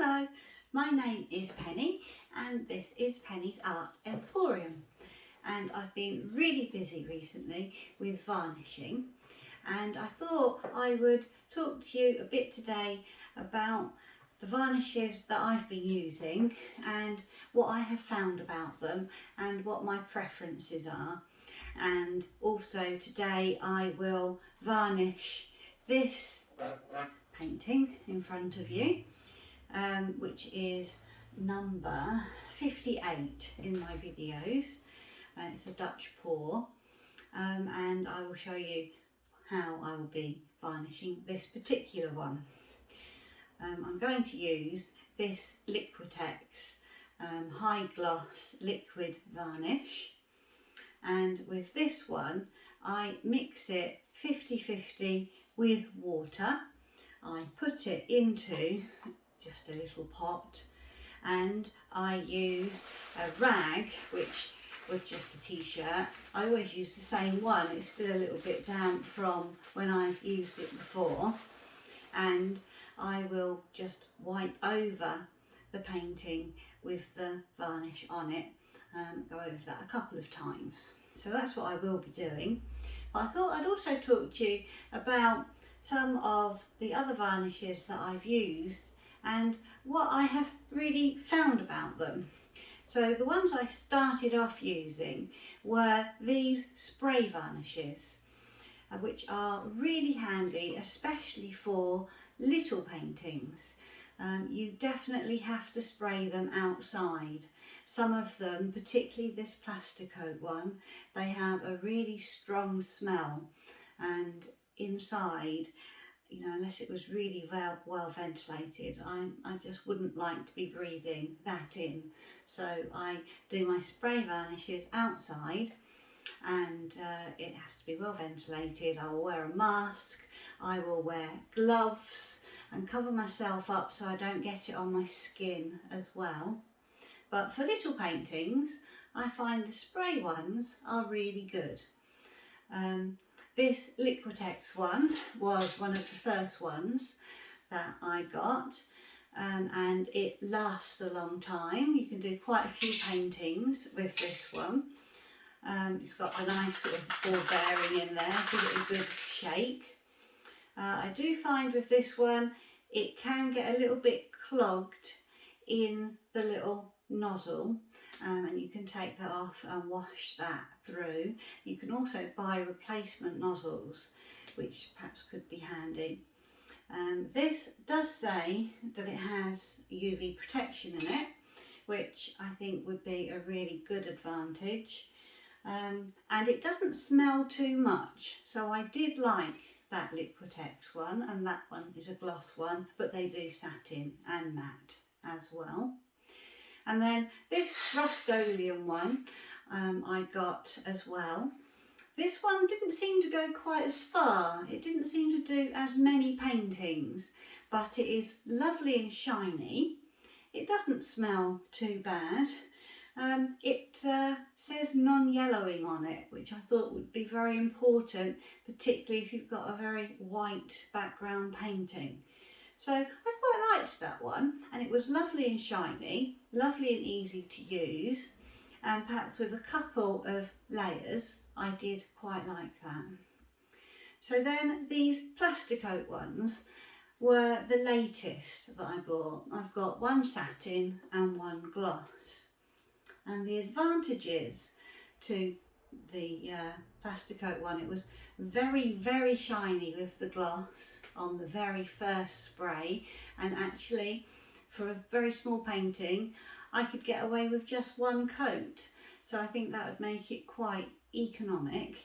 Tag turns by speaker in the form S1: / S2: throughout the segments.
S1: Hello, my name is Penny and this is Penny's Art Emporium, and I've been really busy recently with varnishing, and I thought I would talk to you a bit today about the varnishes that I've been using and what I have found about them and what my preferences are. And also today I will varnish this painting in front of you, which is number 58 in my videos. It's a Dutch pour, and I will show you how I will be varnishing this particular one. I'm going to use this Liquitex high gloss liquid varnish, and with this one I mix it 50-50 with water. I put it into just a little pot and I use a rag, which was just a t-shirt. I always use the same one, it's still a little bit damp from when I've used it before, and I will just wipe over the painting with the varnish on it, go over that a couple of times. So that's what I will be doing. But I thought I'd also talk to you about some of the other varnishes that I've used and what I have really found about them. So the ones I started off using were these spray varnishes, which are really handy, especially for little paintings. You definitely have to spray them outside. Some of them, particularly this Plasticoat one, they have a really strong smell, and inside, you know, unless it was really well ventilated, I just wouldn't like to be breathing that in. So I do my spray varnishes outside, and it has to be well ventilated. I will wear a mask, I will wear gloves and cover myself up so I don't get it on my skin as well. But for little paintings, I find the spray ones are really good. This Liquitex one was one of the first ones that I got, and it lasts a long time. You can do quite a few paintings with this one. It's got a nice sort of ball bearing in there, give it a good shake. I do find with this one it can get a little bit clogged in the little nozzle, and you can take that off and wash that through. You can also buy replacement nozzles, which perhaps could be handy. This does say that it has UV protection in it, which I think would be a really good advantage. And it doesn't smell too much, so I did like that Liquitex one, and that one is a gloss one, but they do satin and matte as well. And then this Rust-Oleum one I got as well. This one didn't seem to go quite as far. It didn't seem to do as many paintings, but it is lovely and shiny. It doesn't smell too bad. It says non-yellowing on it, which I thought would be very important, particularly if you've got a very white background painting. So I quite liked that one, and it was lovely and shiny, lovely and easy to use, and perhaps with a couple of layers I did quite like that. So then these Plasticoat ones were the latest that I bought. I've got one satin and one gloss, and the advantages to the Plasticoat one, it was very shiny with the gloss on the very first spray, and actually for a very small painting I could get away with just one coat, so I think that would make it quite economic.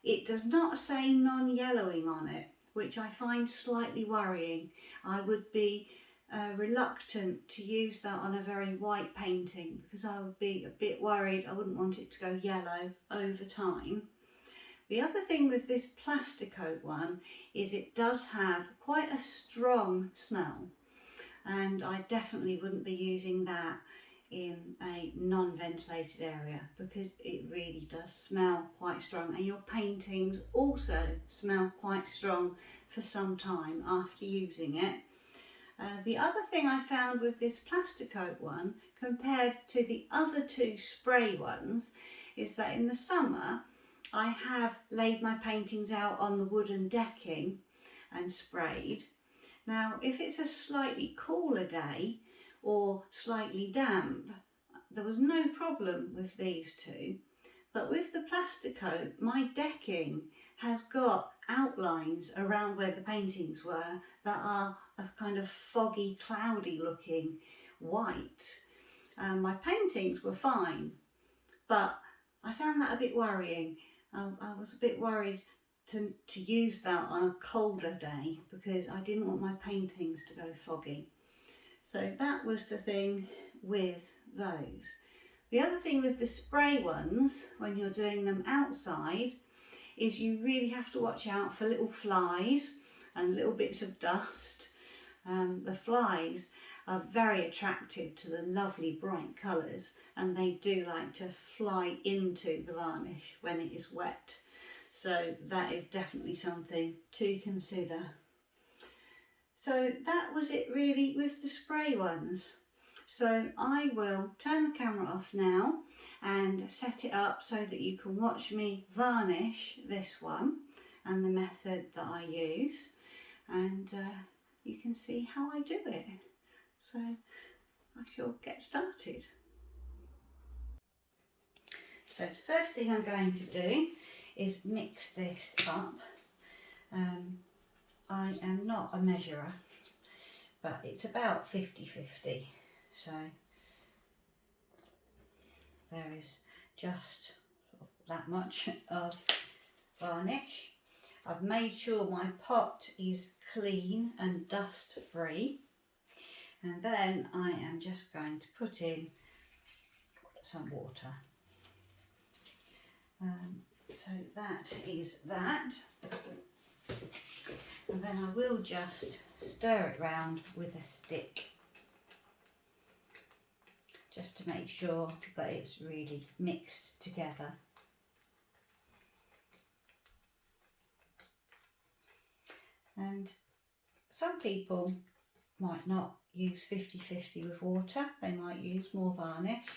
S1: It does not say non-yellowing on it, which I find slightly worrying. I would be reluctant to use that on a very white painting because I would be a bit worried. I wouldn't want it to go yellow over time. The other thing with this Plasticoat one is it does have quite a strong smell, and I definitely wouldn't be using that in a non-ventilated area because it really does smell quite strong, and your paintings also smell quite strong for some time after using it. The other thing I found with this Plasticoat one compared to the other two spray ones is that in the summer I have laid my paintings out on the wooden decking and sprayed. Now if it's a slightly cooler day or slightly damp, there was no problem with these two. But with the Plasticoat, my decking has got outlines around where the paintings were that are a kind of foggy, cloudy looking white. My paintings were fine, but I found that a bit worrying. I was a bit worried to use that on a colder day because I didn't want my paintings to go foggy. So that was the thing with those. The other thing with the spray ones, when you're doing them outside, is you really have to watch out for little flies and little bits of dust. The flies are very attracted to the lovely bright colours, and they do like to fly into the varnish when it is wet. So that is definitely something to consider. So that was it really with the spray ones. So I will turn the camera off now and set it up so that you can watch me varnish this one and the method that I use, and you can see how I do it. So I shall get started. So the first thing I'm going to do is mix this up. I am not a measurer, but it's about 50-50. So there is just that much of varnish. I've made sure my pot is clean and dust free, and then I am just going to put in some water. So that is that, and then I will just stir it round with a stick just to make sure that it's really mixed together. And some people might not use 50-50 with water, they might use more varnish.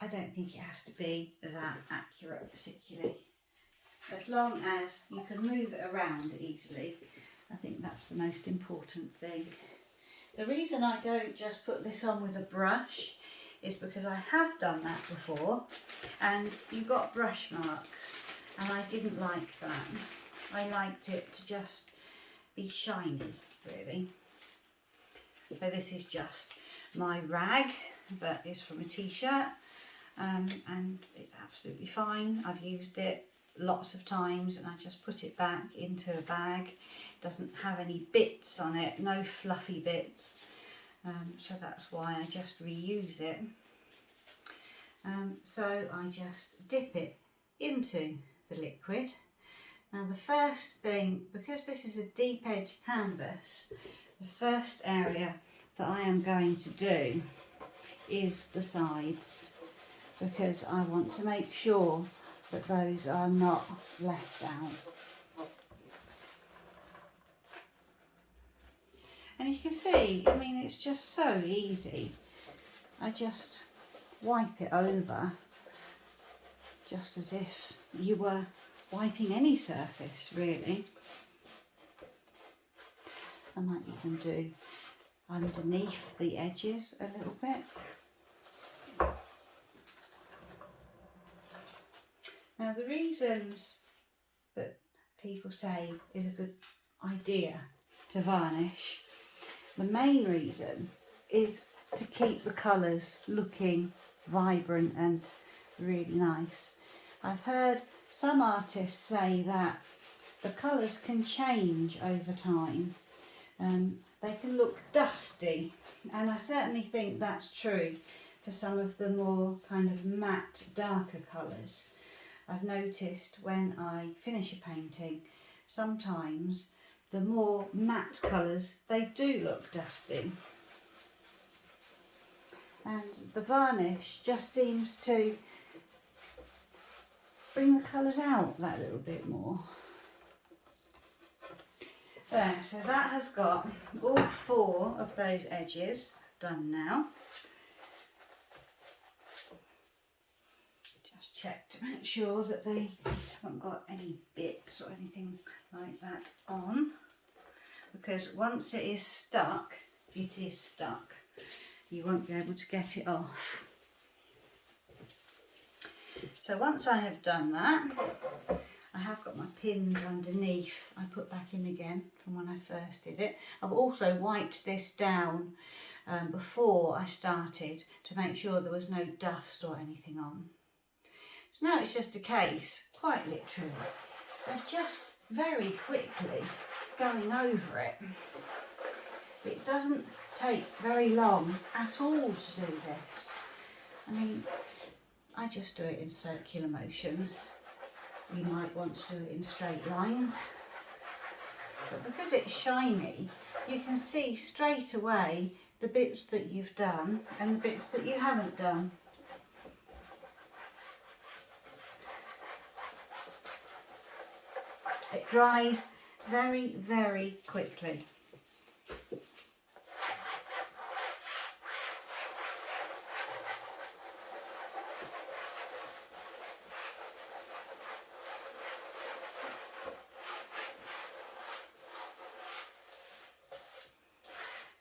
S1: I don't think it has to be that accurate particularly. As long as you can move it around easily, I think that's the most important thing. The reason I don't just put this on with a brush is because I have done that before and you got brush marks, and I didn't like that. I liked it to just be shiny, really. So this is just my rag that is from a t-shirt, and it's absolutely fine. I've used it lots of times and I just put it back into a bag. It doesn't have any bits on it, no fluffy bits, so that's why I just reuse it. So I just dip it into the liquid. Now the first thing, because this is a deep edge canvas, the first area that I am going to do is the sides, because I want to make sure that those are not left out. And you can see, I mean, it's just so easy. I just wipe it over, just as if you were wiping any surface, really. I might even do underneath the edges a little bit. Now the reasons that people say is a good idea to varnish, the main reason is to keep the colours looking vibrant and really nice. I've heard some artists say that the colours can change over time. They can look dusty, and I certainly think that's true for some of the more kind of matte, darker colours. I've noticed when I finish a painting, sometimes the more matte colours, they do look dusty. And the varnish just seems to bring the colours out that little bit more. There, so that has got all 4 of those edges done now. Just check to make sure that they haven't got any bits or anything like that on, because once it is stuck, it is stuck. You won't be able to get it off. So once I have done that, I have got my pins underneath. I put back in again from when I first did it. I've also wiped this down before I started to make sure there was no dust or anything on. So now it's just a case, quite literally, of just very quickly going over it. It doesn't take very long at all to do this. I mean, I just do it in circular motions. You might want to do it in straight lines. But because it's shiny, you can see straight away the bits that you've done and the bits that you haven't done. It dries very, very quickly.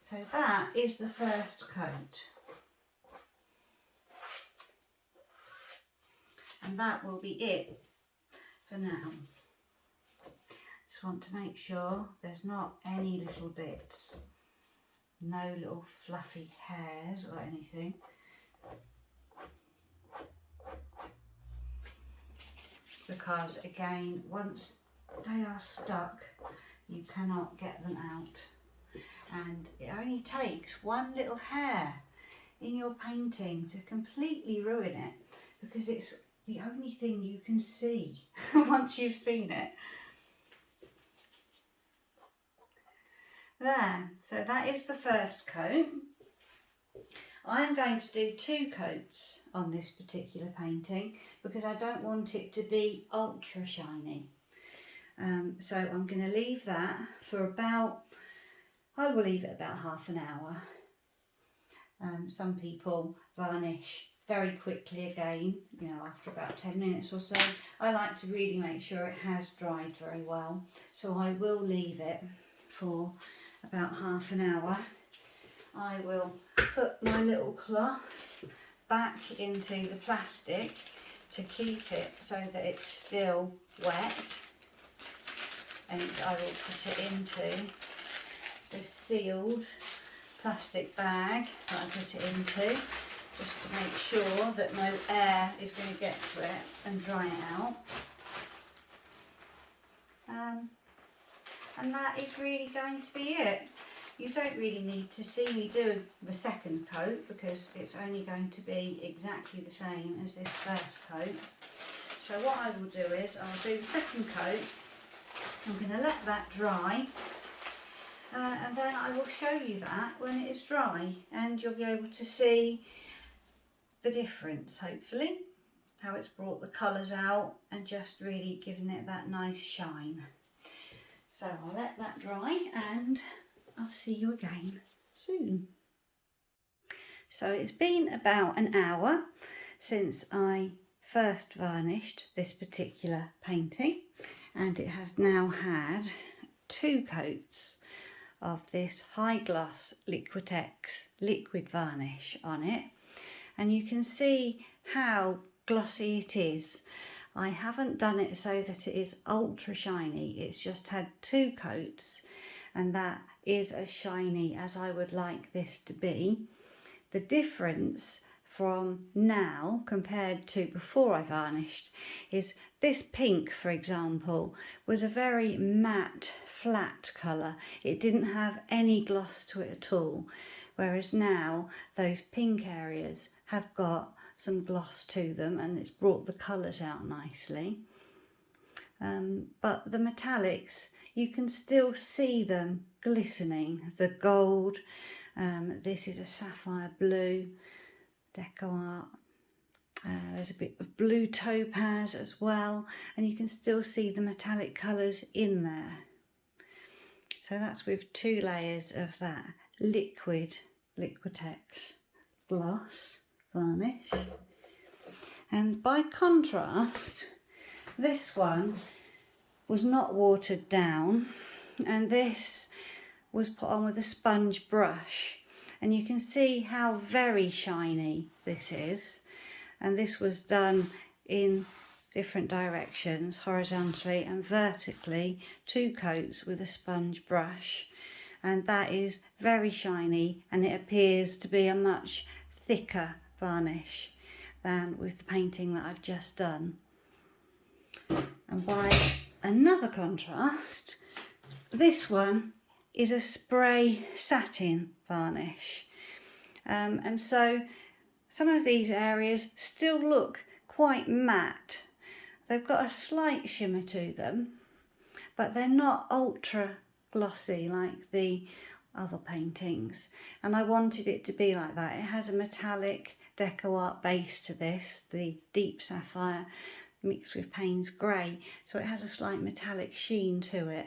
S1: So that is the first coat. And that will be it for now. Just want to make sure there's not any little bits, no little fluffy hairs or anything. Because again, once they are stuck, you cannot get them out. And it only takes one little hair in your painting to completely ruin it, because it's the only thing you can see once you've seen it. There, so that is the first coat. I am going to do 2 coats on this particular painting because I don't want it to be ultra shiny. So I'm going to leave that for about, I will leave it about half an hour. Some people varnish very quickly again, you know, after about 10 minutes or so. I like to really make sure it has dried very well. So I will leave it for about half an hour. I will put my little cloth back into the plastic to keep it so that it's still wet, and I will put it into this sealed plastic bag that I put it into, just to make sure that no air is going to get to it and dry it out. And that is really going to be it. You don't really need to see me do the second coat because it's only going to be exactly the same as this first coat. So what I will do is I'll do the second coat. I'm going to let that dry, and then I will show you that when it is dry, and you'll be able to see the difference, hopefully, how it's brought the colours out and just really given it that nice shine. So I'll let that dry and I'll see you again soon. So it's been about an hour since I first varnished this particular painting, and it has now had 2 coats of this high gloss Liquitex liquid varnish on it, and you can see how glossy it is. I haven't done it so that it is ultra shiny, it's just had 2 coats, and that is as shiny as I would like this to be. The difference from now compared to before I varnished is this pink, for example, was a very matte, flat colour. It didn't have any gloss to it at all, whereas now those pink areas have got some gloss to them and it's brought the colours out nicely. But the metallics, you can still see them glistening. The gold, this is a sapphire blue, deco art. There's a bit of blue topaz as well, and you can still see the metallic colours in there. So that's with 2 layers of that Liquitex gloss varnish. And by contrast, this one was not watered down, and this was put on with a sponge brush, and you can see how very shiny this is. And this was done in different directions, horizontally and vertically, 2 coats with a sponge brush, and that is very shiny, and it appears to be a much thicker varnish than with the painting that I've just done. And by another contrast, this one is a spray satin varnish, and so some of these areas still look quite matte. They've got a slight shimmer to them, but they're not ultra glossy like the other paintings, and I wanted it to be like that. It has a metallic deco art base to this, the deep sapphire mixed with Payne's grey, so it has a slight metallic sheen to it.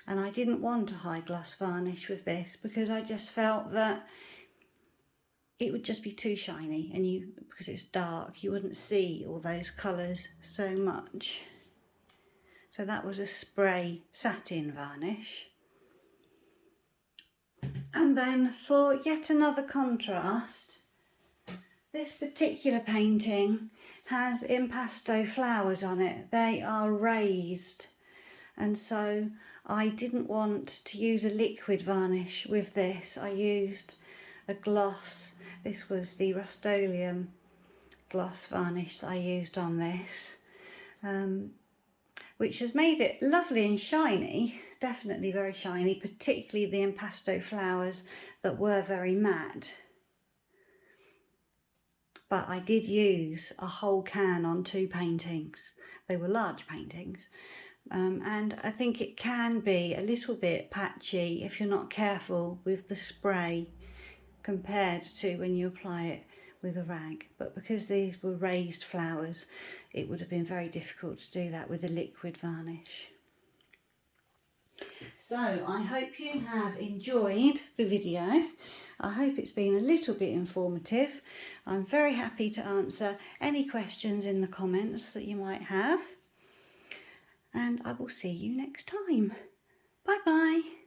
S1: And I didn't want a high gloss varnish with this because I just felt that it would just be too shiny, and because it's dark, you wouldn't see all those colours so much. So that was a spray satin varnish. And then for yet another contrast, this particular painting has impasto flowers on it. They are raised, and so I didn't want to use a liquid varnish with this. I used a gloss. This was the Rust-Oleum gloss varnish that I used on this, which has made it lovely and shiny, definitely very shiny, particularly the impasto flowers that were very matte. But I did use a whole can on 2 paintings. They were large paintings, and I think it can be a little bit patchy if you're not careful with the spray compared to when you apply it with a rag. But because these were raised flowers, it would have been very difficult to do that with a liquid varnish. So I hope you have enjoyed the video. I hope it's been a little bit informative. I'm very happy to answer any questions in the comments that you might have, and I will see you next time. Bye bye.